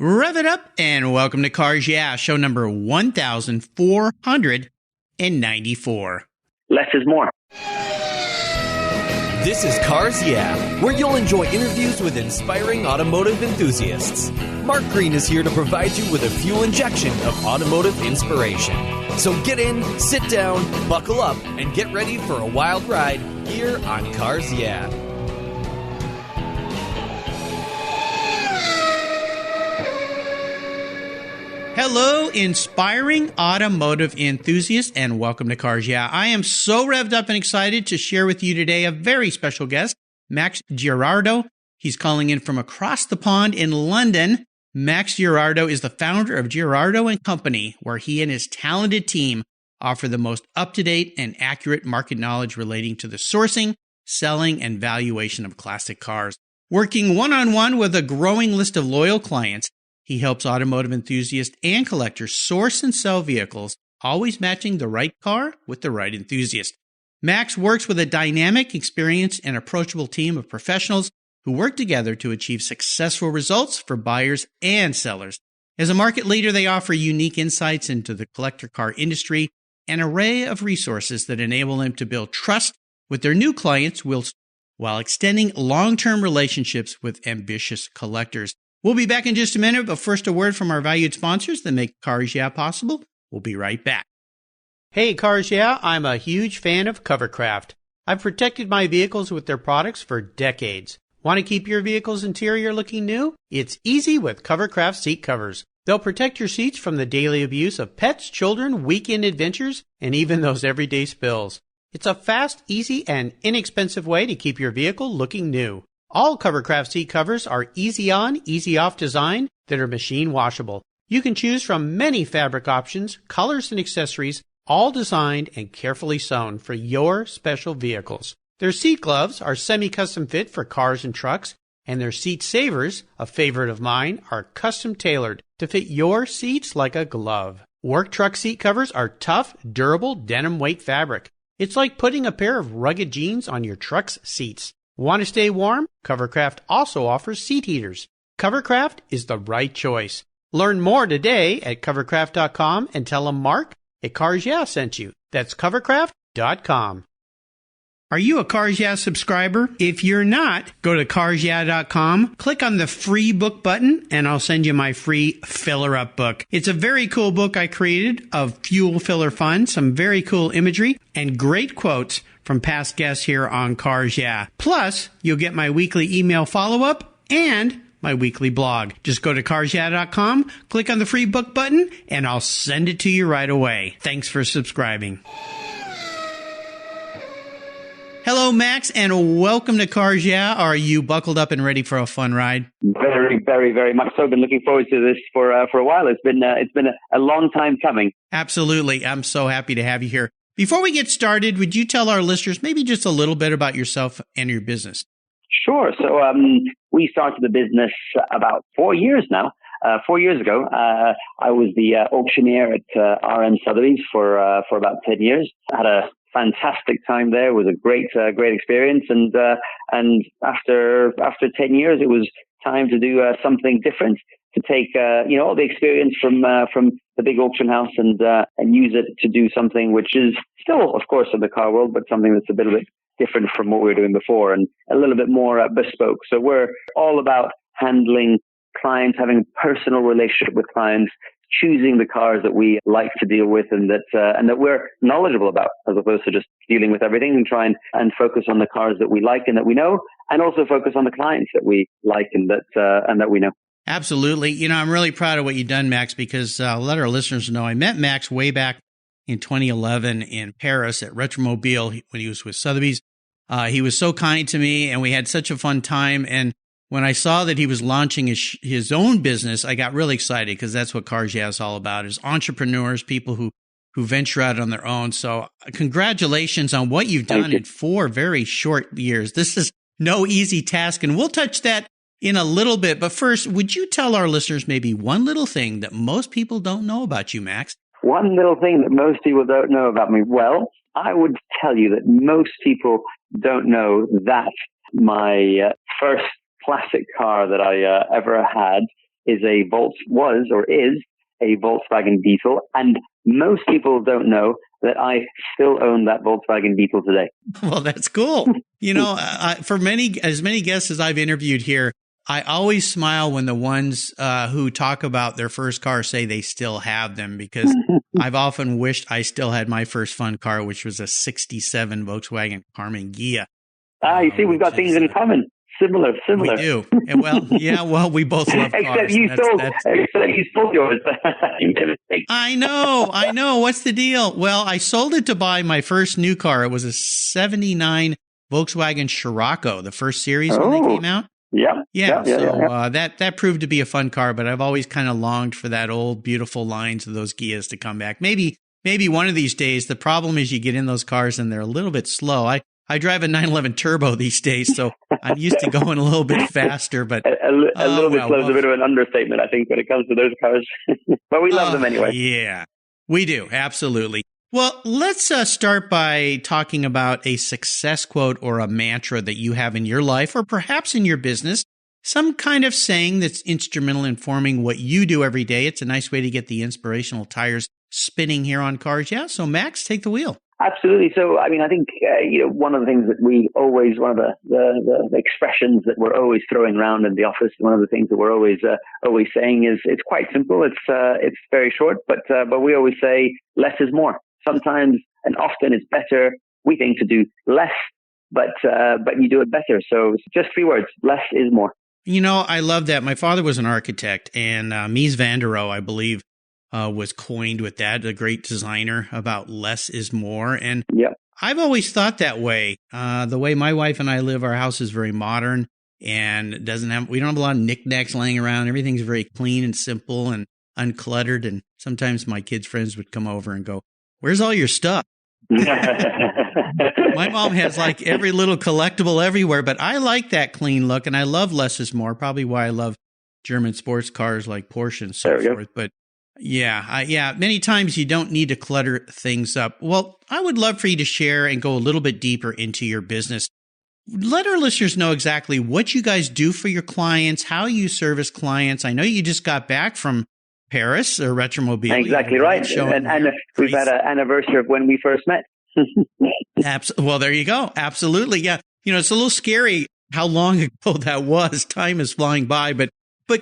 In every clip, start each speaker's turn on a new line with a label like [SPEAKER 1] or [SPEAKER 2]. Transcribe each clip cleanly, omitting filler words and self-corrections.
[SPEAKER 1] Rev it up and welcome to Cars Yeah, show number 1494.
[SPEAKER 2] Less is more.
[SPEAKER 3] This is Cars Yeah, where you'll enjoy interviews with inspiring automotive enthusiasts. Mark Green is here to provide you with a fuel injection of automotive inspiration. So get in, sit down, buckle up, and get ready for a wild ride here on Cars Yeah.
[SPEAKER 1] Hello, inspiring automotive enthusiasts, and welcome to Cars Yeah. I am so revved up and excited to share with you today a very special guest, Max Girardo. He's calling in from across the pond in London. Max Girardo is the founder of Girardo Company, where he and his talented team offer the most up-to-date and accurate market knowledge relating to the sourcing, selling, and valuation of classic cars. Working one-on-one with a growing list of loyal clients, he helps automotive enthusiasts and collectors source and sell vehicles, always matching the right car with the right enthusiast. Max works with a dynamic, experienced, and approachable team of professionals who work together to achieve successful results for buyers and sellers. As a market leader, they offer unique insights into the collector car industry, an array of resources that enable them to build trust with their new clients while extending long-term relationships with ambitious collectors. We'll be back in just a minute, but first a word from our valued sponsors that make Cars Yeah possible. We'll be right back. Hey, Cars Yeah, I'm a huge fan of Covercraft. I've protected my vehicles with their products for decades. Want to keep your vehicle's interior looking new? It's easy with Covercraft seat covers. They'll protect your seats from the daily abuse of pets, children, weekend adventures, and even those everyday spills. It's a fast, easy, and inexpensive way to keep your vehicle looking new. All Covercraft seat covers are easy on, easy off design that are machine washable. You can choose from many fabric options, colors, and accessories, all designed and carefully sewn for your special vehicles. Their seat gloves are semi-custom fit for cars and trucks, and their seat savers, a favorite of mine, are custom tailored to fit your seats like a glove. Work truck seat covers are tough, durable, denim weight fabric. It's like putting a pair of rugged jeans on your truck's seats. Want to stay warm? Covercraft also offers seat heaters. Covercraft is the right choice. Learn more today at covercraft.com and tell them Mark at Cars Yeah sent you. That's covercraft.com. Are you a Cars Yeah subscriber? If you're not, go to carsyeah.com, click on the free book button, and I'll send you my free filler up book. It's a very cool book I created of fuel filler fun, some very cool imagery, and great quotes from past guests here on Cars Yeah. Plus, you'll get my weekly email follow-up and my weekly blog. Just go to carsyeah.com, click on the free book button, and I'll send it to you right away. Thanks for subscribing. Hello, Max, and welcome to Cars Yeah. Are you buckled up and ready for a fun ride?
[SPEAKER 2] Very, very, very much so. Been looking forward to this for a while. It's been a long time coming.
[SPEAKER 1] Absolutely. I'm so happy to have you here. Before we get started, would you tell our listeners maybe just a little bit about yourself and your business?
[SPEAKER 2] Sure. So we started the business about 4 years now. 4 years ago, I was the auctioneer at RM Sotheby's for about 10 years. I had a fantastic time there. It was a great experience. And after 10 years, it was time to do something different, to take all the experience from the big auction house and use it to do something which is still, of course, in the car world, but something that's a little bit different from what we were doing before and a little bit more bespoke. So we're all about handling clients, having a personal relationship with clients, choosing the cars that we like to deal with and that we're knowledgeable about, as opposed to just dealing with everything, and try and focus on the cars that we like and that we know, and also focus on the clients that we like and that we know.
[SPEAKER 1] Absolutely. I'm really proud of what you've done, Max, because I'll let our listeners know I met Max way back in 2011 in Paris at Retromobile when he was with Sotheby's. He was so kind to me, and we had such a fun time. And when I saw that he was launching his own business, I got really excited, because that's what Cars Yeah is all about, is entrepreneurs, people who venture out on their own. So congratulations on what you've done in 4 very short years. This is no easy task, and we'll touch that in a little bit. But first, would you tell our listeners maybe one little thing that most people don't know about you, Max?
[SPEAKER 2] One little thing that most people don't know about me. Well, I would tell you that most people don't know that my first classic car that I ever had was or is a Volkswagen Beetle, and most people don't know that I still own that Volkswagen Beetle today.
[SPEAKER 1] Well, that's cool. For as many guests as I've interviewed here, I always smile when the ones who talk about their first car say they still have them, because I've often wished I still had my first fun car, which was a 67 Volkswagen Carmen Ghia.
[SPEAKER 2] You see, we've got things in common. Similar.
[SPEAKER 1] We do. We both love cars.
[SPEAKER 2] Except you sold yours.
[SPEAKER 1] I know. What's the deal? Well, I sold it to buy my first new car. It was a 79 Volkswagen Scirocco, the first series when they came out.
[SPEAKER 2] Yeah.
[SPEAKER 1] That proved to be a fun car, but I've always kind of longed for that old, beautiful lines of those Ghias to come back. Maybe one of these days. The problem is you get in those cars and they're a little bit slow. I drive a 911 Turbo these days, so I'm used to going a little bit faster. But
[SPEAKER 2] a little bit slow is a bit of an understatement, I think, when it comes to those cars. But we love them anyway.
[SPEAKER 1] Yeah, we do. Absolutely. Well, let's start by talking about a success quote or a mantra that you have in your life or perhaps in your business, some kind of saying that's instrumental in forming what you do every day. It's a nice way to get the inspirational tires spinning here on Cars Yeah. So, Max, take the wheel.
[SPEAKER 2] Absolutely. So, I think, one of the things that one of the expressions that we're always throwing around in the office, one of the things that we're always saying is, it's quite simple. It's very short, but we always say less is more. Sometimes and often it's better, we think, to do less, but you do it better. So just 3 words, less is more.
[SPEAKER 1] I love that. My father was an architect, and Mies van der Rohe, I believe, was coined with that, a great designer, about less is more. And I've always thought that way. The way my wife and I live, our house is very modern and we don't have a lot of knickknacks laying around. Everything's very clean and simple and uncluttered. And sometimes my kids' friends would come over and go, "Where's all your stuff?" My mom has like every little collectible everywhere, but I like that clean look, and I love less is more, probably why I love German sports cars like Porsche and so forth. But many times you don't need to clutter things up. Well, I would love for you to share and go a little bit deeper into your business. Let our listeners know exactly what you guys do for your clients, how you service clients. I know you just got back from Paris or Retromobile.
[SPEAKER 2] Exactly right. And we've had an anniversary of when we first met.
[SPEAKER 1] Well, there you go. Absolutely. Yeah. It's a little scary how long ago that was. Time is flying by, but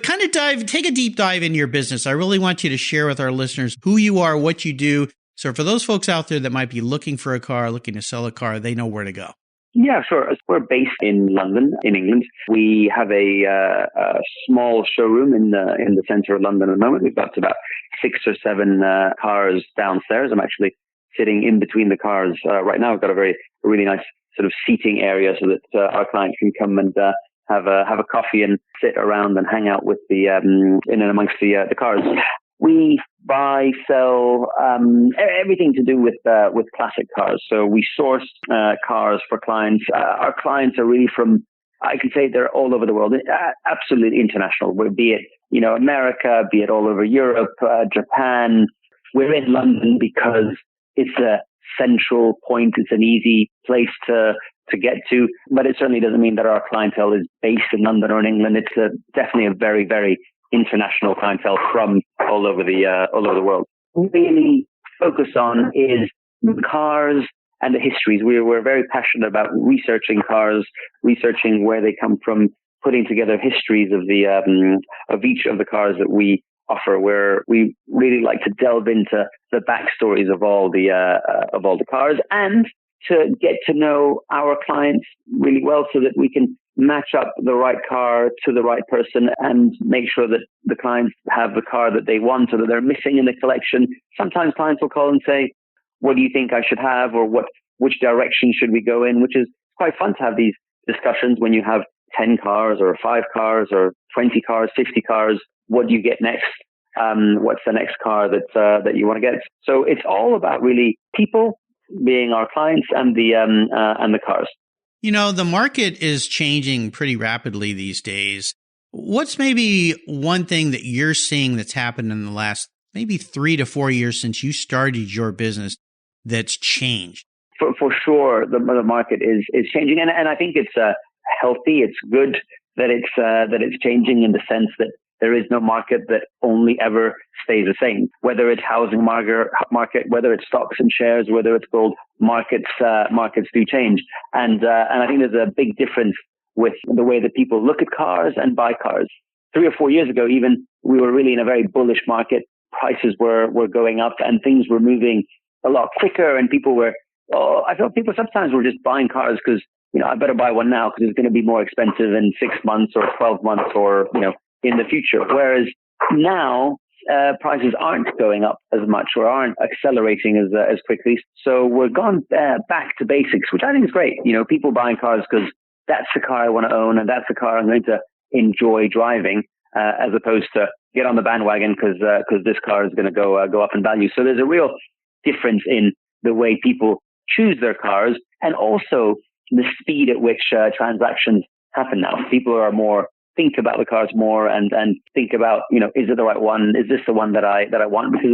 [SPEAKER 1] kind of take a deep dive into your business. I really want you to share with our listeners who you are, what you do. So for those folks out there that might be looking for a car, looking to sell a car, they know where to go.
[SPEAKER 2] Yeah, sure. We're based in London, in England. We have a small showroom in the centre of London at the moment. We've got about 6 or 7 cars downstairs. I'm actually sitting in between the cars right now. We've got a really nice sort of seating area so that our clients can come and have a coffee and sit around and hang out with in and amongst the cars. We buy, sell everything to do with classic cars. So we source cars for clients. Our clients are really from, I can say, they're all over the world, absolutely international. Be it America, be it all over Europe, Japan. We're in London because it's a central point. It's an easy place to get to, but it certainly doesn't mean that our clientele is based in London or in England. It's definitely a very, very international clientele from all over the world. What we really focus on is the cars and the histories. We're very passionate about researching cars, researching where they come from, putting together histories of each of the cars that we offer, where we really like to delve into the backstories of all the cars and to get to know our clients really well so that we can match up the right car to the right person and make sure that the clients have the car that they want or that they're missing in the collection. Sometimes clients will call and say, "What do you think I should have?" or which direction should we go in? Which is quite fun to have these discussions when you have 10 cars or 5 cars or 20 cars, 50 cars. What do you get next? What's the next car that you want to get? So it's all about really people being our clients and the cars.
[SPEAKER 1] The market is changing pretty rapidly these days. What's maybe one thing that you're seeing that's happened in the last maybe 3 to 4 years since you started your business that's changed?
[SPEAKER 2] For sure, the market is changing, and I think it's healthy. It's good that it's changing in the sense that There is no market that only ever stays the same. Whether it's housing market, whether it's stocks and shares, whether it's gold, markets do change. And I think there's a big difference with the way that people look at cars and buy cars. 3 or 4 years ago, even, we were really in a very bullish market. Prices were going up and things were moving a lot quicker, and I felt people sometimes were just buying cars because, I better buy one now because it's going to be more expensive in 6 months or 12 months or, in the future. Whereas now, prices aren't going up as much or aren't accelerating as quickly. So we're gone back to basics, which I think is great. People buying cars because that's the car I want to own and that's the car I'm going to enjoy driving, as opposed to get on the bandwagon because this car is going to go up in value. So there's a real difference in the way people choose their cars, and also the speed at which transactions happen now. People are think about the cars more and think about, is it the right one? Is this the one that I want? Because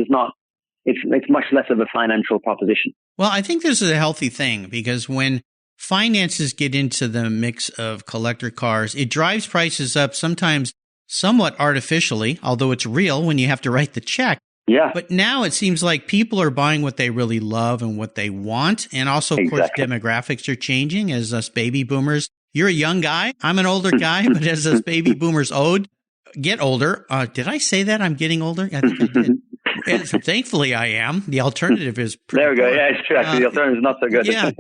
[SPEAKER 2] it's much less of a financial proposition.
[SPEAKER 1] Well, I think this is a healthy thing, because when finances get into the mix of collector cars, it drives prices up, sometimes somewhat artificially, although it's real when you have to write the check.
[SPEAKER 2] Yeah.
[SPEAKER 1] But now it seems like people are buying what they really love and what they want. And also, of course, demographics are changing as us baby boomers. You're a young guy. I'm an older guy, but as us baby boomers get older. Did I say that I'm getting older? I think I did. And thankfully, I am. The alternative is pretty
[SPEAKER 2] There we go.
[SPEAKER 1] poor.
[SPEAKER 2] Yeah, it's true. Actually, the alternative is not so good.
[SPEAKER 1] Yeah.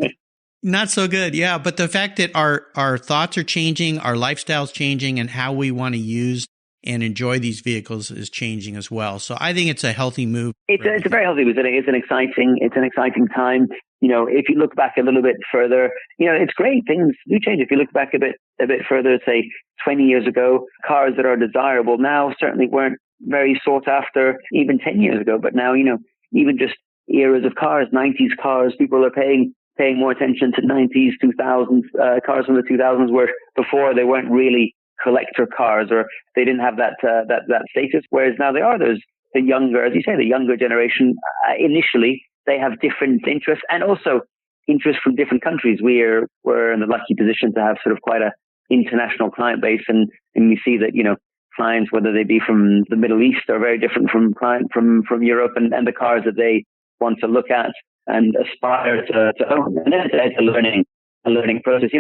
[SPEAKER 1] Not so good. Yeah. But the fact that our thoughts are changing, our lifestyle's changing, and how we want to use and enjoy these vehicles is changing as well. So I think it's a healthy move.
[SPEAKER 2] It's a very healthy move. It's an exciting time. If you look back a little bit further, it's great. Things do change. If you look back a bit further, say 20 years ago, cars that are desirable now certainly weren't very sought after even 10 years ago. But now, even just eras of cars, 90s cars, people are paying more attention to 90s, 2000s, cars from the 2000s, where before they weren't really collector cars, or they didn't have that status. Whereas now they are. There's the younger, as you say, the younger generation. Initially, they have different interests, and also interests from different countries. We're in the lucky position to have sort of quite a international client base, and we see that clients, whether they be from the Middle East, are very different from Europe, and the cars that they want to look at and aspire to own. And then it's a learning process.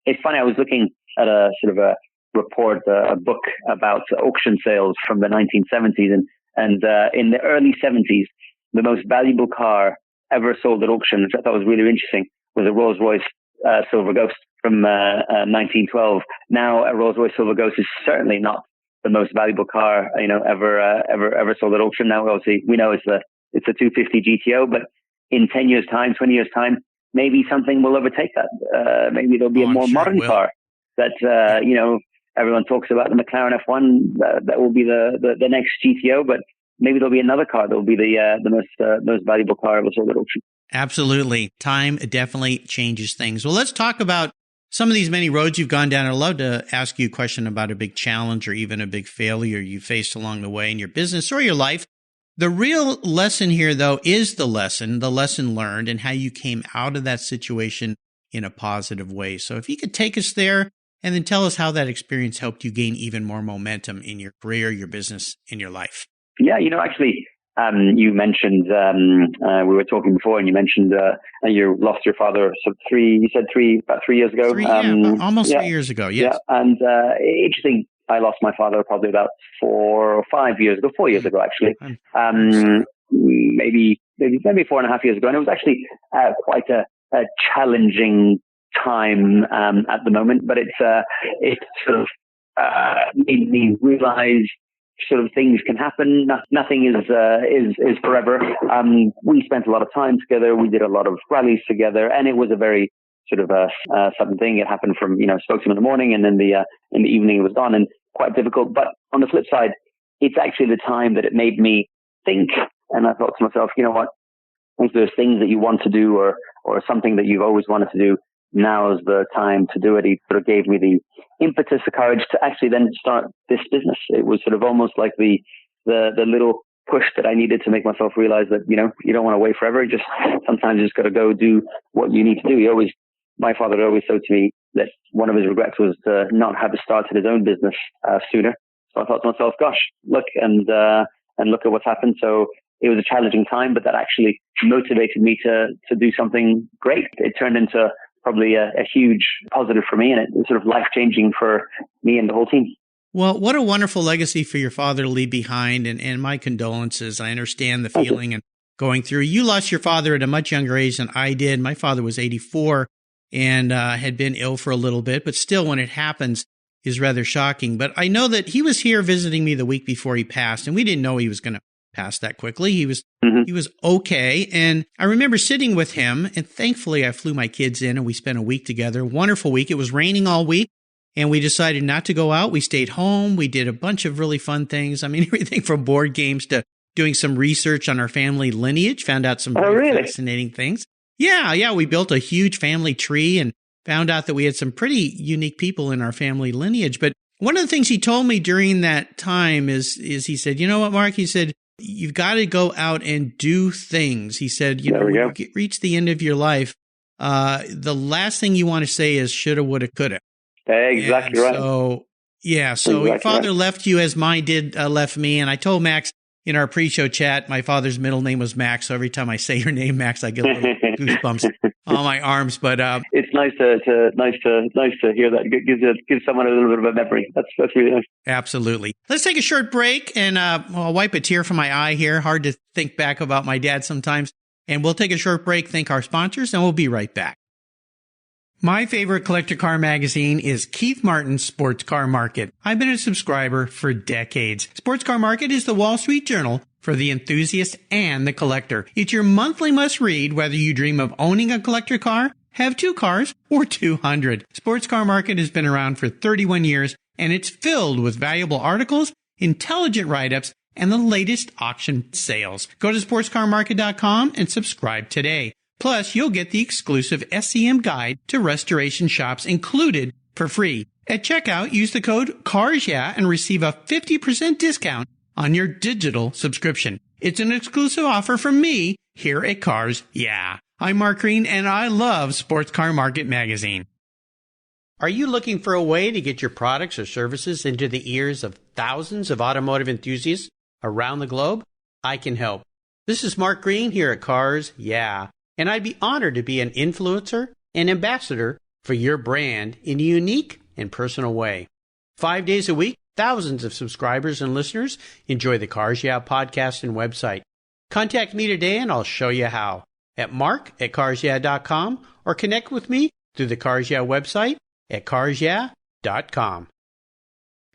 [SPEAKER 2] It's funny. I was looking at a sort of a report, a book about auction sales from the 1970s, and in the early 70s, the most valuable car ever sold at auction, which I thought was really interesting, was a Rolls-Royce Silver Ghost from 1912. Now, a Rolls-Royce Silver Ghost is certainly not the most valuable car ever sold at auction. Now, obviously, we know it's a 250 GTO, but in 10 years' time, 20 years' time, maybe something will overtake that. Maybe there'll be a more modern car that everyone talks about, the McLaren F1. That will be the next GTO, but maybe there'll be another car that will be the most valuable car ever sold at auction.
[SPEAKER 1] Absolutely. Time definitely changes things. Well, let's talk about some of these many roads you've gone down. I'd love to ask you a question about a big challenge or even a big failure you faced along the way in your business or your life. The real lesson here, though, is the lesson learned, and how you came out of that situation in a positive way. So if you could take us there and then tell us how that experience helped you gain even more momentum in your career, your business, in your life.
[SPEAKER 2] Yeah, actually, you mentioned, we were talking before, and you mentioned you lost your father about 3 years ago.
[SPEAKER 1] 3 years ago, yes. Yeah,
[SPEAKER 2] and interesting, I lost my father probably about 4 years ago, actually. Maybe 4.5 years ago. And it was actually quite a challenging time at the moment, but it sort of made me realize sort of things can happen. Nothing is forever. We spent a lot of time together. We did a lot of rallies together, and it was a very sort of a sudden thing. It happened from, spoke to him in the morning, and then in the evening it was gone, and quite difficult. But on the flip side, it's actually the time that it made me think. And I thought to myself, you know what? If there's things that you want to do or something that you've always wanted to do, now is the time to do it. He sort of gave me the impetus, the courage to actually then start this business. It was sort of almost like the little push that I needed to make myself realize that, you don't want to wait forever. Sometimes you just got to go do what you need to do. My father always said to me that one of his regrets was to not have started his own business sooner. So I thought to myself, gosh, look and look at what's happened. So it was a challenging time, but that actually motivated me to do something great. It turned into probably a huge positive for me, and it was sort of life-changing for me and the whole team.
[SPEAKER 1] Well, what a wonderful legacy for your father to leave behind, and my condolences. I understand the feeling and going through. You lost your father at a much younger age than I did. My father was 84 and had been ill for a little bit, but still when it happens is rather shocking. But I know that he was here visiting me the week before he passed, and we didn't know he was going to pass that quickly. He was okay. And I remember sitting with him, and thankfully I flew my kids in and we spent a week together. Wonderful week. It was raining all week. And we decided not to go out. We stayed home. We did a bunch of really fun things. I mean, everything from board games to doing some research on our family lineage, found out some fascinating things. Yeah. We built a huge family tree and found out that we had some pretty unique people in our family lineage. But one of the things he told me during that time is he said, you know what, Mark? He said, you've got to go out and do things. He said, when you reach the end of your life, the last thing you want to say is shoulda, woulda, coulda.
[SPEAKER 2] Exactly right.
[SPEAKER 1] So your father left you as mine did left me. And I told Max in our pre-show chat, my father's middle name was Max. So every time I say your name, Max, I get a little goosebumps on my arms. But
[SPEAKER 2] it's nice to hear that. Gives someone a little bit of a memory. That's really nice.
[SPEAKER 1] Absolutely. Let's take a short break, and I'll wipe a tear from my eye here. Hard to think back about my dad sometimes. And we'll take a short break, thank our sponsors, and we'll be right back. My favorite collector car magazine is Keith Martin's Sports Car Market. I've been a subscriber for decades. Sports Car Market is the Wall Street Journal for the enthusiast and the collector. It's your monthly must-read whether you dream of owning a collector car, have 2 cars, or 200. Sports Car Market has been around for 31 years, and it's filled with valuable articles, intelligent write-ups, and the latest auction sales. Go to sportscarmarket.com and subscribe today. Plus, you'll get the exclusive SCM guide to restoration shops included for free. At checkout, use the code CARSYEAH and receive a 50% discount on your digital subscription. It's an exclusive offer from me here at Cars Yeah. I'm Mark Green, and I love Sports Car Market magazine. Are you looking for a way to get your products or services into the ears of thousands of automotive enthusiasts around the globe? I can help. This is Mark Green here at Cars Yeah. And I'd be honored to be an influencer and ambassador for your brand in a unique and personal way. 5 days a week, thousands of subscribers and listeners enjoy the Cars Yeah podcast and website. Contact me today and I'll show you how at mark@carsyeah.com or connect with me through the Cars Yeah website at carsyeah.com.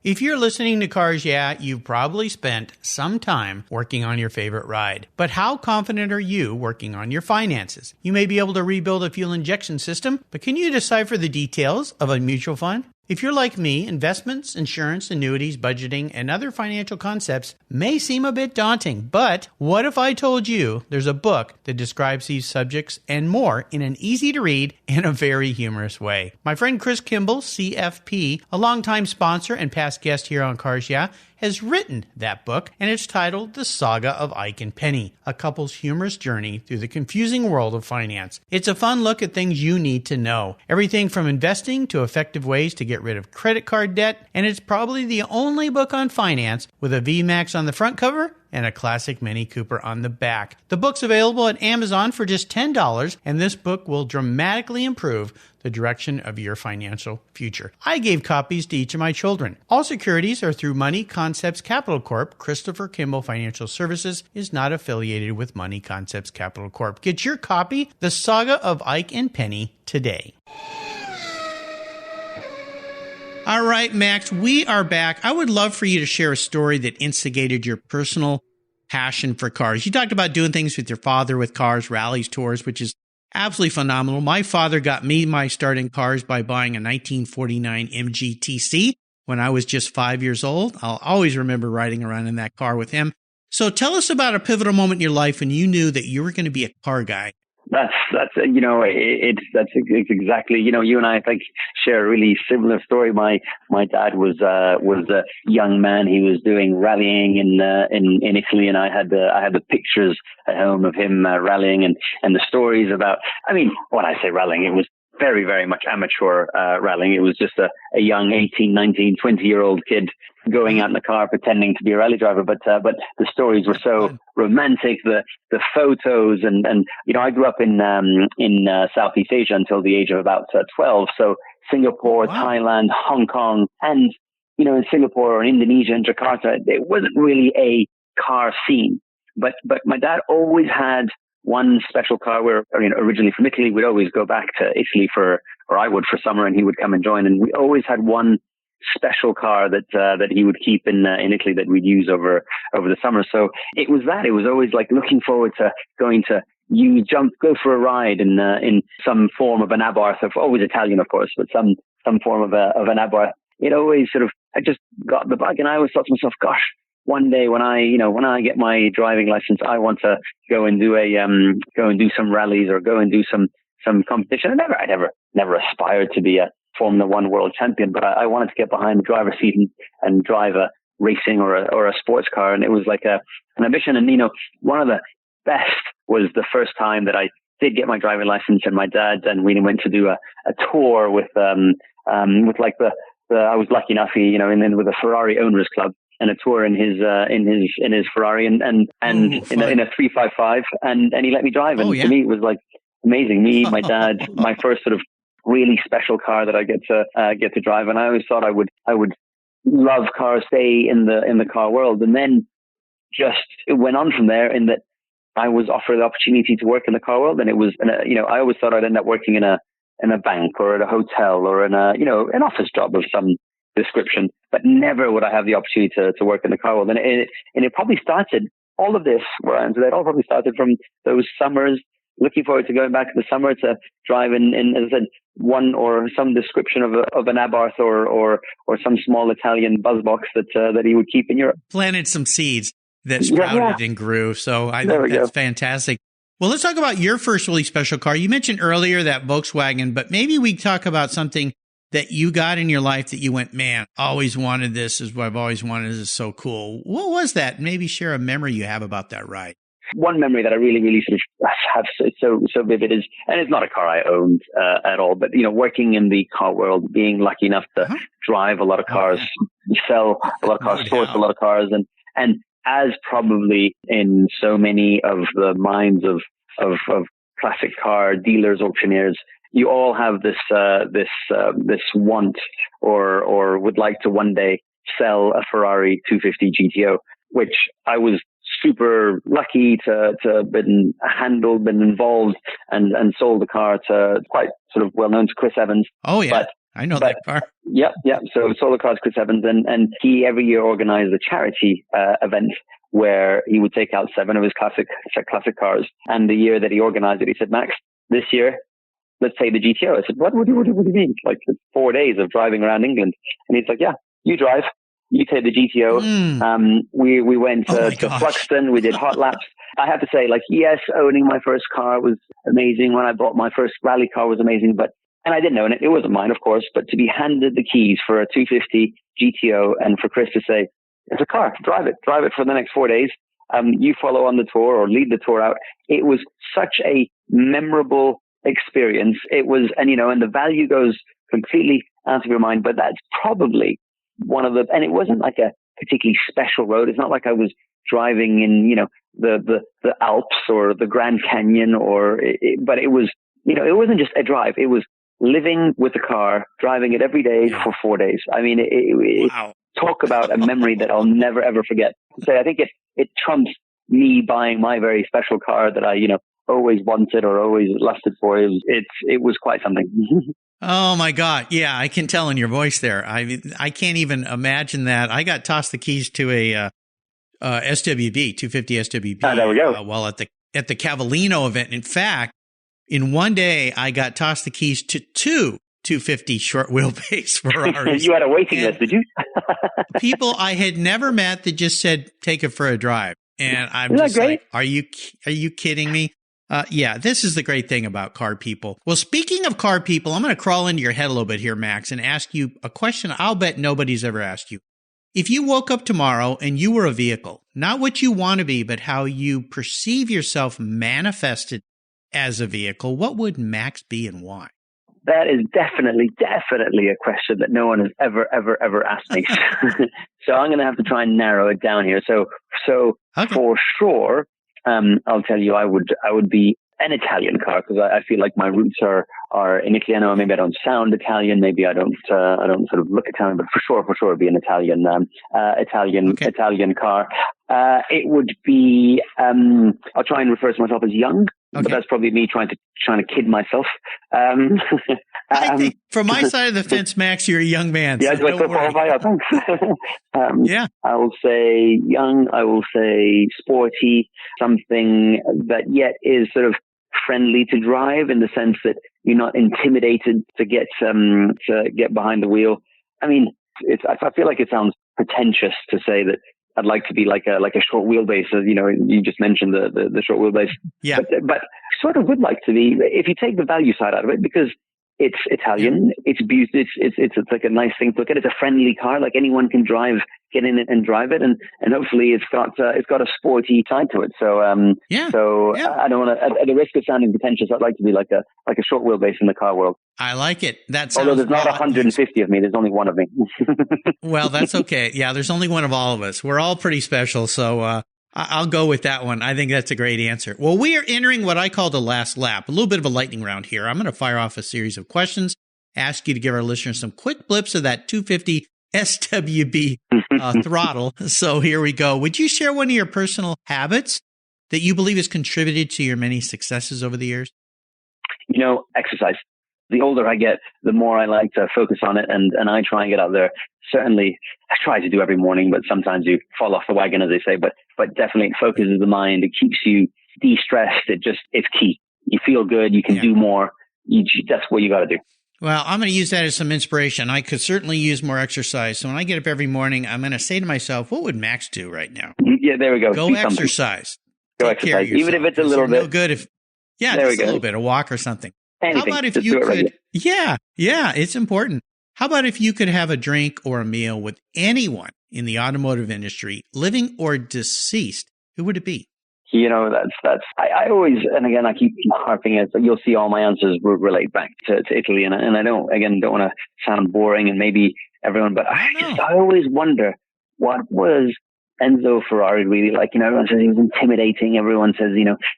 [SPEAKER 1] If you're listening to Cars Yeah, you've probably spent some time working on your favorite ride. But how confident are you working on your finances? You may be able to rebuild a fuel injection system, but can you decipher the details of a mutual fund? If you're like me, investments, insurance, annuities, budgeting, and other financial concepts may seem a bit daunting, but what if I told you there's a book that describes these subjects and more in an easy-to-read and a very humorous way? My friend Chris Kimball, CFP, a longtime sponsor and past guest here on Cars Yeah, has written that book, and it's titled The Saga of Ike and Penny, a couple's humorous journey through the confusing world of finance. It's a fun look at things you need to know. Everything from investing to effective ways to get rid of credit card debt, and it's probably the only book on finance with a VMAX on the front cover and a classic Mini Cooper on the back. The book's available at Amazon for just $10, and this book will dramatically improve the direction of your financial future. I gave copies to each of my children. All securities are through Money Concepts Capital Corp. Christopher Kimball Financial Services is not affiliated with Money Concepts Capital Corp. Get your copy, The Saga of Ike and Penny, today. All right, Max, we are back. I would love for you to share a story that instigated your personal passion for cars. You talked about doing things with your father with cars, rallies, tours, which is absolutely phenomenal. My father got me my start in cars by buying a 1949 MGTC when I was just 5 years old. I'll always remember riding around in that car with him. So tell us about a pivotal moment in your life when you knew that you were going to be a car guy.
[SPEAKER 2] That's exactly, you and I think share a really similar story. My dad was a young man. He was doing rallying in Italy, and I had the pictures at home of him rallying and the stories about. I mean, when I say rallying, it was very, very much amateur rallying. It was just a young 18, 19, 20-year-old kid going out in the car pretending to be a rally driver. But the stories were so romantic, the photos, and I grew up in Southeast Asia until the age of about 12. So Singapore, Thailand, Hong Kong, and in Singapore or Indonesia and Jakarta, there wasn't really a car scene. But my dad always had one special car where, originally from Italy, we'd always go back to Italy or I would for summer, and he would come and join. And we always had one special car that he would keep in Italy that we'd use over the summer. So it was always like looking forward to going to go for a ride in some form of an Abarth, always Italian, of course, but some form of an Abarth. It always I just got the bug, and I always thought to myself, gosh, one day when I get my driving license, I want to go and do some rallies or go and do some competition. I never aspired to be a Formula One world champion, but I wanted to get behind the driver's seat and drive a racing or a sports car. And it was like an ambition. And, one of the best was the first time that I did get my driving license, and my dad and we went to do a tour with like I was lucky enough, with a Ferrari owners club, and a tour in his Ferrari and in a 355, and he let me drive. And to me, it was like amazing. Me, my dad, my first sort of really special car that I get to drive. And I always thought I would love cars, stay in the car world. And then just it went on from there, in that I was offered the opportunity to work in the car world. And it was, I always thought I'd end up working in a bank or at a hotel or in an office job of some description, but never would I have the opportunity to work in the car world. And it probably started, all of this where I am today, it all probably started from those summers, looking forward to going back in the summer to drive in as I said, one or some description of an Abarth or some small Italian buzz box that he would keep in Europe.
[SPEAKER 1] Planted some seeds that sprouted and grew. So I think that's fantastic. Well, let's talk about your first really special car. You mentioned earlier that Volkswagen, but maybe we talk about something that you got in your life that you went, man, always wanted this, is what I've always wanted. This is so cool. What was that? Maybe share a memory you have about that ride.
[SPEAKER 2] One memory that I really, really sort of have so vivid is, and it's not a car I owned at all, but working in the car world, being lucky enough to drive a lot of cars, sell a lot of cars, source a lot of cars, and as probably in so many of the minds of classic car dealers, auctioneers, you all have this want or would like to one day sell a Ferrari 250 GTO, which I was super lucky to been involved and sold the car to quite sort of well known to Chris Evans.
[SPEAKER 1] Oh yeah. I know that car.
[SPEAKER 2] Yeah. So sold the car to Chris Evans, and he every year organized a charity event where he would take out 7 of his classic cars. And the year that he organized it, he said, Max, this year, let's say the GTO. I said, what do you mean? Like, it's 4 days of driving around England. And he's like, yeah, you drive. You take the GTO. We went to Fluxton. We did hot laps. I have to say, like, yes, owning my first car was amazing. When I bought my first rally car was amazing, and I didn't own it. It wasn't mine, of course, but to be handed the keys for a 250 GTO and for Chris to say, it's a car, drive it for the next 4 days. You follow on the tour or lead the tour out. It was such a memorable experience. It was, and the value goes completely out of your mind, but that's probably one of and it wasn't like a particularly special road. It's not like I was driving in, the Alps or the Grand Canyon but it was, it wasn't just a drive. It was living with the car, driving it every day for 4 days. I mean,
[SPEAKER 1] Wow.
[SPEAKER 2] Talk about a memory that I'll never, ever forget. So I think it trumps me buying my very special car that I, always wanted or always lusted for. It was quite something.
[SPEAKER 1] Oh my God. Yeah. I can tell in your voice there. I can't even imagine that. I got tossed the keys to a SWB, 250 SWB.
[SPEAKER 2] There we go.
[SPEAKER 1] While at the Cavallino event. In fact, in one day, I got tossed the keys to 2 250 short wheelbase Ferraris.
[SPEAKER 2] You had a waiting list, did you?
[SPEAKER 1] People I had never met that just said, take it for a drive. And I'm
[SPEAKER 2] Isn't
[SPEAKER 1] just
[SPEAKER 2] that
[SPEAKER 1] like, are you kidding me? Yeah, this is the great thing about car people. Well, speaking of car people, I'm going to crawl into your head a little bit here, Max, and ask you a question I'll bet nobody's ever asked you. If you woke up tomorrow and you were a vehicle, not what you want to be, but how you perceive yourself manifested as a vehicle, what would Max be and why?
[SPEAKER 2] That is definitely a question that no one has ever asked me. So I'm going to have to try and narrow it down here. So
[SPEAKER 1] Okay.
[SPEAKER 2] for sure, I'll tell you, I would be an Italian car, because I feel like my roots are in Italy. I know maybe I don't sound Italian, maybe I don't sort of look Italian, but for sure it'd be an Italian car. It would be, I'll try and refer to myself as young, but that's probably me trying to kid myself.
[SPEAKER 1] I think from my side of the fence, Max, you're a young man.
[SPEAKER 2] Yeah,
[SPEAKER 1] So don't worry.
[SPEAKER 2] thanks.
[SPEAKER 1] Yeah.
[SPEAKER 2] I will say young, I will say sporty, something that yet is sort of friendly to drive, in the sense that you're not intimidated to get behind the wheel. I mean, I feel like it sounds pretentious to say that I'd like to be like a short wheelbase. You just mentioned the short wheelbase.
[SPEAKER 1] Yeah.
[SPEAKER 2] But sort of would like to be, if you take the value side out of it, because it's Italian, it's beautiful, it's like a nice thing to look at. It's a friendly car, like anyone can get in it and drive it, and hopefully it's got a sporty side to it. So I don't want to, at the risk of sounding pretentious, I'd like to be like a short wheelbase in the car world.
[SPEAKER 1] I like it.
[SPEAKER 2] Although there's not 150 of me, there's only one of me.
[SPEAKER 1] Well, that's okay. Yeah, there's only one of all of us. We're all pretty special, so I'll go with that one. I think that's a great answer. Well, we are entering what I call the last lap, a little bit of a lightning round here. I'm going to fire off a series of questions, ask you to give our listeners some quick blips of that 250 SWB throttle. So here we go. Would you share one of your personal habits that you believe has contributed to your many successes over the years?
[SPEAKER 2] Exercise. The older I get, the more I like to focus on it, and I try and get out there. Certainly, I try to do every morning, but sometimes you fall off the wagon, as they say. But definitely, it focuses the mind. It keeps you de-stressed. It's key. You feel good. You can do more. That's what you got to do.
[SPEAKER 1] Well, I'm going to use that as some inspiration. I could certainly use more exercise. So when I get up every morning, I'm going to say to myself, what would Max do right now?
[SPEAKER 2] Yeah, there we go.
[SPEAKER 1] Go exercise.
[SPEAKER 2] Go exercise. Even if it's a little bit.
[SPEAKER 1] No good if, just a little bit, a walk or something.
[SPEAKER 2] Anything.
[SPEAKER 1] How about if you could, it's important. How about if you could have a drink or a meal with anyone in the automotive industry, living or deceased? Who would it be?
[SPEAKER 2] I always, and again, I keep harping it, but you'll see all my answers relate back to Italy. And I don't want to sound boring, and maybe everyone, but I always wonder, what was Enzo Ferrari really like? Everyone says he was intimidating. Everyone says,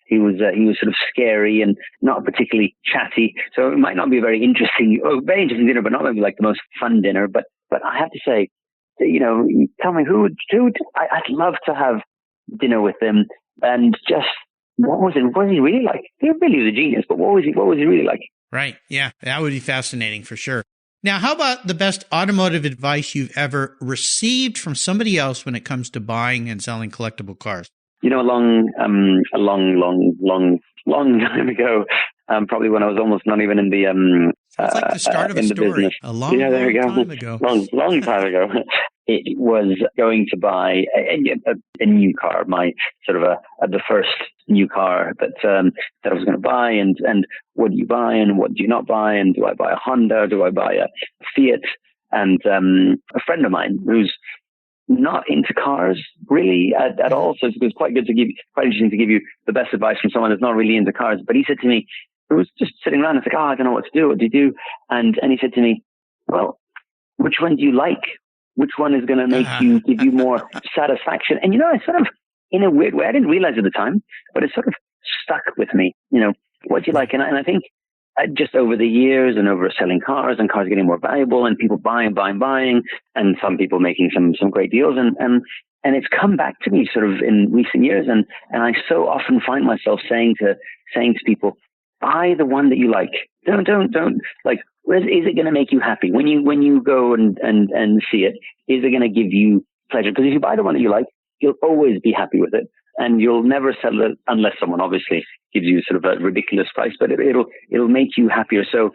[SPEAKER 2] he was sort of scary and not particularly chatty. So it might not be a very interesting dinner, but not maybe like the most fun dinner. But I have to say, tell me who I'd love to have dinner with him, and just what was he really like? He really was a genius, but what was he really like?
[SPEAKER 1] Right. Yeah. That would be fascinating for sure. Now, how about the best automotive advice you've ever received from somebody else when it comes to buying and selling collectible cars?
[SPEAKER 2] A long time ago, probably when I was almost not even in the
[SPEAKER 1] it's like the start of a story.
[SPEAKER 2] Business.
[SPEAKER 1] A long time ago.
[SPEAKER 2] Long time ago. It was going to buy a new car, my sort of the first new car that I was going to buy, and what do you buy and what do you not buy, and do I buy a Honda, do I buy a Fiat? And a friend of mine who's not into cars really at all, so it's quite interesting to give you the best advice from someone who's not really into cars. But he said to me, who was just sitting around and said, I don't know what to do. What do you do? And he said to me, well, which one do you like? Which one is going to give you more satisfaction? And I sort of, in a weird way, I didn't realize at the time, but it sort of stuck with me. What do you like? And I think just over the years and over selling cars and cars getting more valuable and people buying, and some people making some great deals, and it's come back to me sort of in recent years, and I so often find myself saying to people, buy the one that you like. Don't like. Is it going to make you happy when you go and see it? Is it going to give you pleasure? Because if you buy the one that you like, you'll always be happy with it, and you'll never sell it unless someone obviously gives you sort of a ridiculous price. But it'll make you happier. So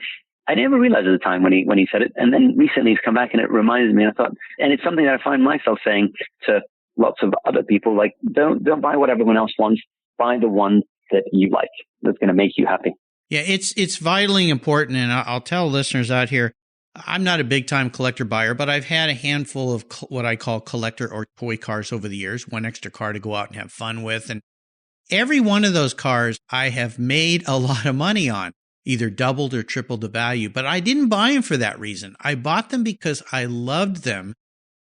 [SPEAKER 2] I never realized at the time when he said it, and then recently he's come back and it reminded me. And I thought, and it's something that I find myself saying to lots of other people, like don't buy what everyone else wants. Buy the one that you like, that's going to make you happy.
[SPEAKER 1] Yeah, it's vitally important, and I'll tell listeners out here, I'm not a big-time collector buyer, but I've had a handful of what I call collector or toy cars over the years, one extra car to go out and have fun with, and every one of those cars I have made a lot of money on. either doubled or tripled the value. But I didn't buy them for that reason. I bought them because I loved them.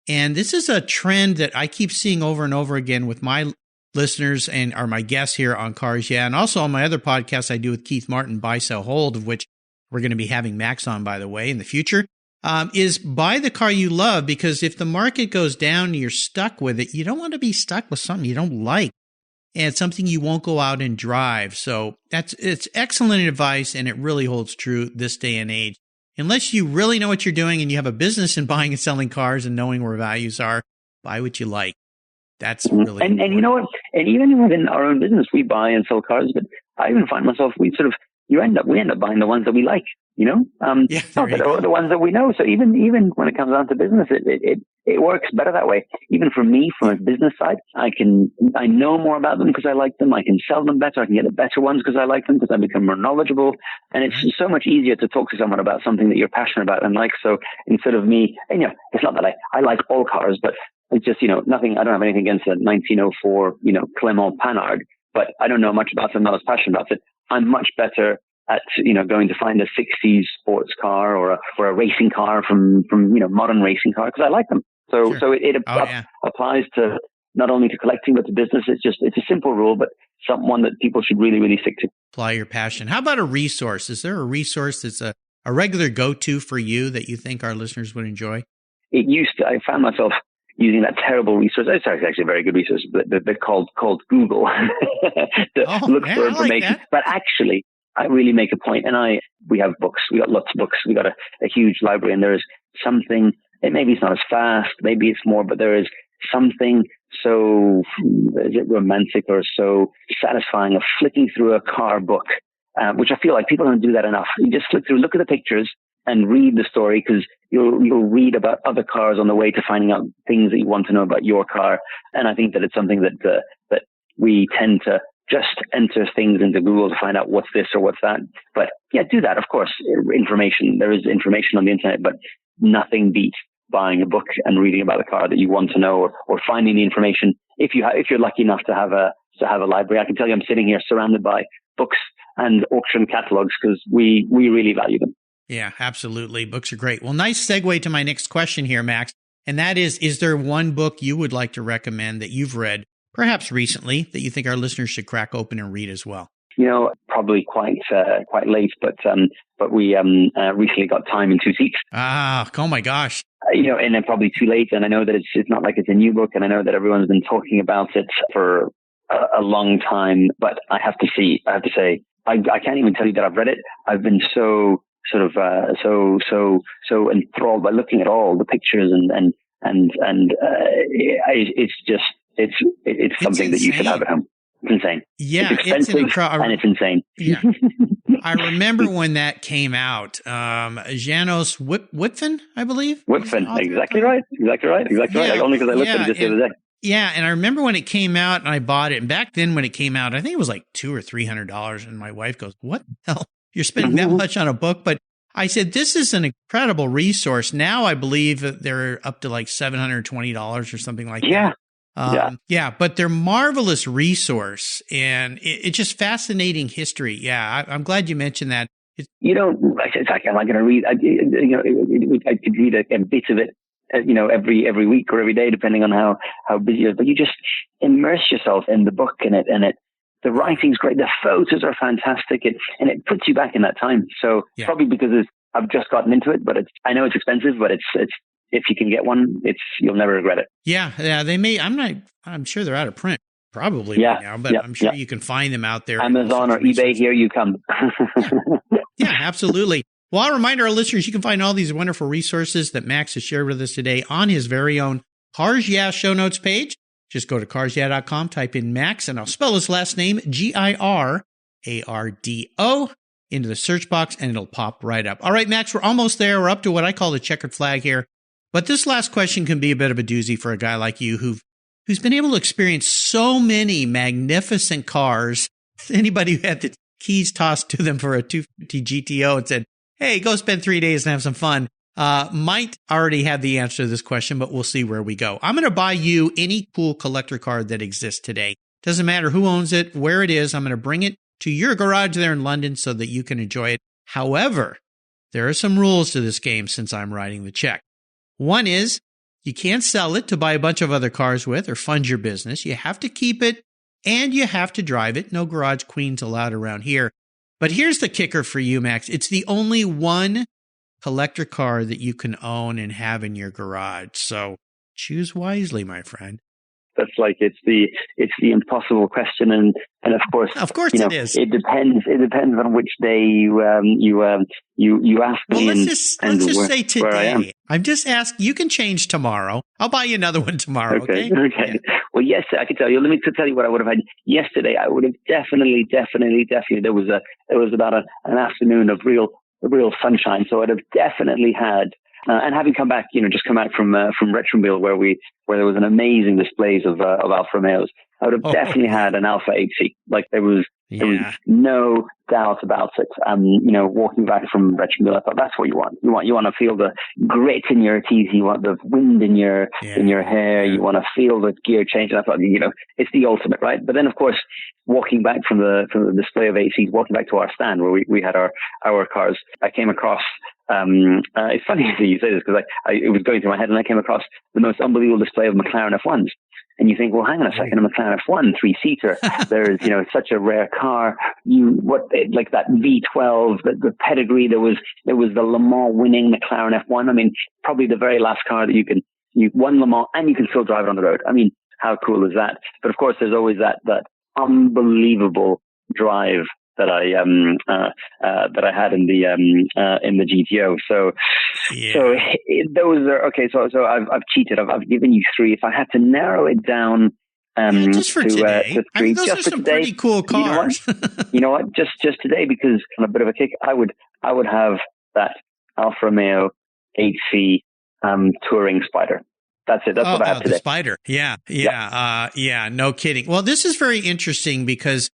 [SPEAKER 1] And this is a trend that I keep seeing over and over again with my listeners and are my guests here on Cars Yeah, and also on my other podcast I do with Keith Martin, Buy, Sell, Hold, of which we're going to be having Max on, by the way, in the future, is buy the car you love, because if the market goes down and you're stuck with it, you don't want to be stuck with something you don't like and something you won't go out and drive. So it's excellent advice, and it really holds true this day and age. Unless you really know what you're doing and you have a business in buying and selling cars and knowing where values are, buy what you like. That's really
[SPEAKER 2] and you know what? And even within our own business, we buy and sell cars, but I even find myself, we end up buying the ones that we like, you know, the ones that we know. So even when it comes down to business, it works better that way. Even for me, from a business side, I know more about them because I like them. I can sell them better. I can get the better ones because I like them, because I become more knowledgeable. And it's so much easier to talk to someone about something that you're passionate about and like. So instead of me, and, you know, it's not that I like all cars, but it's just, you know, nothing. I don't have anything against a 1904, you know, Clement Panhard, but I don't know much about it. I'm not as passionate about it. I'm much better at, you know, going to find a 60s sports car or a racing car from, you know, modern racing car, because I like them. So,
[SPEAKER 1] Sure.
[SPEAKER 2] it applies to not only to collecting, but to business. It's a simple rule, but one that people should really, really stick to.
[SPEAKER 1] Apply your passion. How about a resource? Is there a resource that's a regular go-to for you that you think our listeners would enjoy?
[SPEAKER 2] I found myself using that terrible resource. It's actually a very good resource, but they're called Google to look for information. But actually, I really make a point, and we have books. We got lots of books. We got a huge library, and there is something. Maybe it's not as fast. Maybe it's more, but there is something so romantic or so satisfying of flicking through a car book, which I feel like people don't do that enough. You just flick through, look at the pictures, and read the story, because you'll read about other cars on the way to finding out things that you want to know about your car. And I think that it's something that we tend to just enter things into Google to find out what's this or what's that. But yeah, do that. Of course, there is information on the internet, but nothing beats buying a book and reading about the car that you want to know, or finding the information. If you're lucky enough to have a library, I can tell you I'm sitting here surrounded by books and auction catalogs, because we really value them.
[SPEAKER 1] Yeah, absolutely. Books are great. Well, nice segue to my next question here, Max. And that is there one book you would like to recommend that you've read, perhaps recently, that you think our listeners should crack open and read as well?
[SPEAKER 2] You know, probably quite late, but we recently got Time in Two Seats.
[SPEAKER 1] Oh my gosh.
[SPEAKER 2] You know, and then probably too late. And I know that it's not like it's a new book, and I know that everyone's been talking about it for a long time. But I have to say, I can't even tell you that I've read it. I've been so enthralled by looking at all the pictures and it's something that you should have at home. It's insane.
[SPEAKER 1] Yeah,
[SPEAKER 2] it's expensive and it's insane.
[SPEAKER 1] Yeah. I remember when that came out. Janos Wipfen, I believe.
[SPEAKER 2] Wipfen, exactly right. Like, only because I looked at it just the other day.
[SPEAKER 1] Yeah, and I remember when it came out and I bought it. And back then when it came out, I think it was like $200 or $300. And my wife goes, "What the hell? You're spending that much on a book?" But I said, this is an incredible resource. Now I believe that they're up to like $720 or something like that. Yeah, but they're marvelous resource, and it's just fascinating history. Yeah, I'm glad you mentioned that.
[SPEAKER 2] It's like, am I going to read? I could read a bit of it, every week or every day, depending on how busy it is. But you just immerse yourself in the book and it. The writing's great. The photos are fantastic, and it puts you back in that time. So probably because I've just gotten into it, but I know it's expensive, but it's if you can get one, you'll never regret it.
[SPEAKER 1] Yeah, they may. I'm sure they're out of print probably right now, but I'm sure you can find them out there.
[SPEAKER 2] Amazon or eBay, here you come.
[SPEAKER 1] Yeah, absolutely. Well, I'll remind our listeners, you can find all these wonderful resources that Max has shared with us today on his very own Cars Yeah show notes page. Just go to carsyeah.com, type in Max, and I'll spell his last name, Girardo, into the search box, and it'll pop right up. All right, Max, we're almost there. We're up to what I call the checkered flag here. But this last question can be a bit of a doozy for a guy like you who's been able to experience so many magnificent cars. Anybody who had the keys tossed to them for a 250 GTO and said, "Hey, go spend 3 days and have some fun," might already have the answer to this question, but we'll see where we go. I'm going to buy you any cool collector car that exists today. Doesn't matter who owns it, where it is. I'm going to bring it to your garage there in London so that you can enjoy it. However, there are some rules to this game since I'm writing the check. One is you can't sell it to buy a bunch of other cars with or fund your business. You have to keep it and you have to drive it. No garage queens allowed around here. But here's the kicker for you, Max. It's the only one collector car that you can own and have in your garage. So choose wisely, my friend.
[SPEAKER 2] That's like it's the impossible question, and of course
[SPEAKER 1] it is.
[SPEAKER 2] It depends on which day you ask me.
[SPEAKER 1] Well, let's just say today.
[SPEAKER 2] Where I am.
[SPEAKER 1] I'm just asking. You can change tomorrow. I'll buy you another one tomorrow. Okay.
[SPEAKER 2] Yeah. Well, yes, I can tell you. Let me tell you what I would have had yesterday. I would have definitely. There was about an afternoon of real sunshine, so I'd have definitely had. And having come back, just come back from Retromobile where there was an amazing displays of Alfa Romeos, I would have definitely had an Alfa 8C. Like there was no doubt about it. Walking back from Retromobile, I thought that's what you want. You want to feel the grit in your teeth. You want the wind in your hair. You want to feel the gear change. And I thought, it's the ultimate, right? But then, of course, walking back from the display of 8Cs, walking back to our stand where we had our cars, I came across. It's funny that you say this because it was going through my head and I came across the most unbelievable display of McLaren F1s. And you think, well, hang on a second, a McLaren F1 3-seater. There's, such a rare car. Like that V12, the pedigree. There was the Le Mans winning McLaren F1. I mean, probably the very last car that you won Le Mans and you can still drive it on the road. I mean, how cool is that? But of course, there's always that unbelievable drive that I had in the GTO. So those are okay. So I've cheated. I've given you three. If I had to narrow it down,
[SPEAKER 1] just for today,
[SPEAKER 2] to three,
[SPEAKER 1] those are some
[SPEAKER 2] today,
[SPEAKER 1] pretty cool cars.
[SPEAKER 2] You know what? Just today, because on a bit of a kick, I would have that Alfa Romeo 8C touring Spider. That's it. That's what I have today.
[SPEAKER 1] The Spider. Yeah. No kidding. Well, this is very interesting because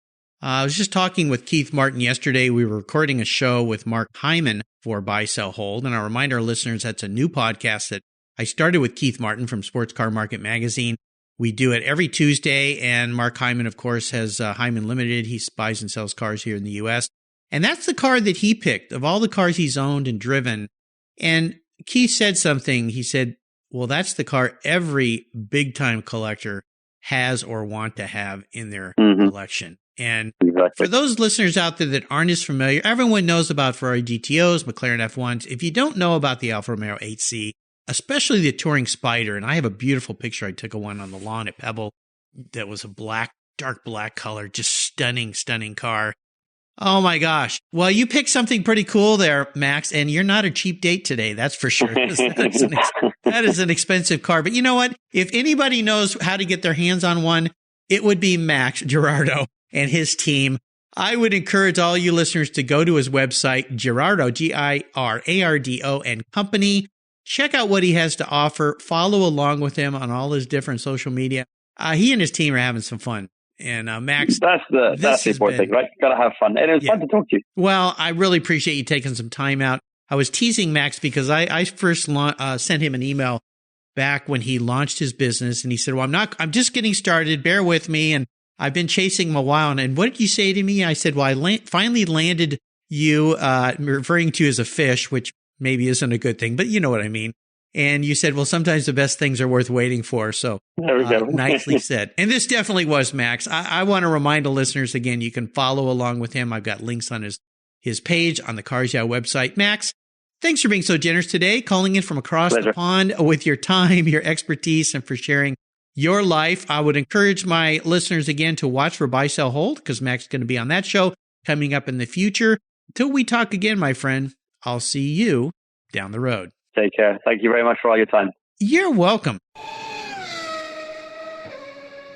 [SPEAKER 1] I was just talking with Keith Martin yesterday. We were recording a show with Mark Hyman for Buy, Sell, Hold. And I'll remind our listeners that's a new podcast that I started with Keith Martin from Sports Car Market Magazine. We do it every Tuesday. And Mark Hyman, of course, has Hyman Limited. He buys and sells cars here in the U.S. And that's the car that he picked of all the cars he's owned and driven. And Keith said something. He said, well, that's the car every big-time collector has or want to have in their collection. And for those listeners out there that aren't as familiar, everyone knows about Ferrari GTOs, McLaren F1s. If you don't know about the Alfa Romeo 8C, especially the Touring Spider, and I have a beautiful picture. I took one on the lawn at Pebble that was a dark black color, just stunning car. Oh my gosh. Well, you picked something pretty cool there, Max, and you're not a cheap date today. That's for sure. That is an expensive car. But you know what? If anybody knows how to get their hands on one, it would be Max Girardo and his team. I would encourage all you listeners to go to his website, Girardo, Girardo and Company. Check out what he has to offer. Follow along with him on all his different social media. He and his team are having some fun. And Max, that's the important thing, right? Got to have fun. And it was fun to talk to you. Well, I really appreciate you taking some time out. I was teasing Max because I first sent him an email back when he launched his business. And he said, well, I'm just getting started. Bear with me. And I've been chasing him a while. And what did you say to me? I said, well, I finally landed you, referring to you as a fish, which maybe isn't a good thing, but you know what I mean. And you said, well, sometimes the best things are worth waiting for. So there we go. Nicely said. And this definitely was Max. I want to remind the listeners again, you can follow along with him. I've got links on his page on the Cars Yeah website. Max, thanks for being so generous today, calling in from across the pond with your time, your expertise, and for sharing your life. I would encourage my listeners again to watch for Buy, Sell, Hold, because Max is going to be on that show coming up in the future. Until we talk again, my friend, I'll see you down the road. Take care. Thank you very much for all your time. You're welcome.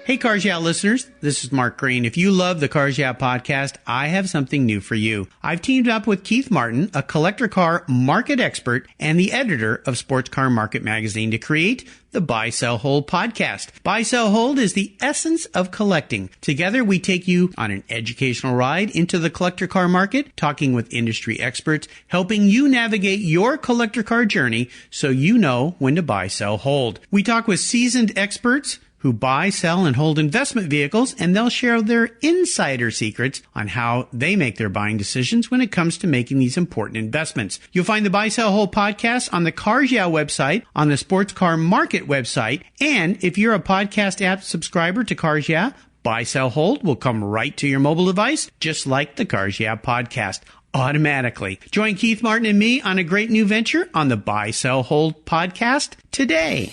[SPEAKER 1] Hey, Cars Yeah listeners, this is Mark Green. If you love the Cars Yeah podcast, I have something new for you. I've teamed up with Keith Martin, a collector car market expert and the editor of Sports Car Market Magazine, to create the Buy, Sell, Hold podcast. Buy, Sell, Hold is the essence of collecting. Together, we take you on an educational ride into the collector car market, talking with industry experts, helping you navigate your collector car journey so you know when to buy, sell, hold. We talk with seasoned experts who buy, sell, and hold investment vehicles, and they'll share their insider secrets on how they make their buying decisions when it comes to making these important investments. You'll find the Buy, Sell, Hold podcast on the Cars Yeah website, on the Sports Car Market website, and if you're a podcast app subscriber to Cars Yeah, Buy, Sell, Hold will come right to your mobile device, just like the Cars Yeah podcast, automatically. Join Keith Martin and me on a great new venture on the Buy, Sell, Hold podcast today.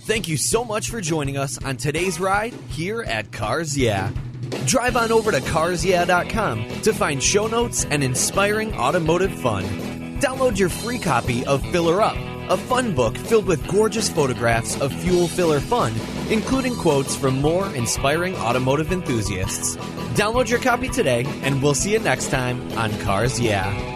[SPEAKER 3] Thank you so much for joining us on today's ride here at Cars Yeah. Drive on over to carsyeah.com to find show notes and inspiring automotive fun. Download your free copy of Filler Up, a fun book filled with gorgeous photographs of fuel filler fun, including quotes from more inspiring automotive enthusiasts. Download your copy today, and we'll see you next time on Cars Yeah.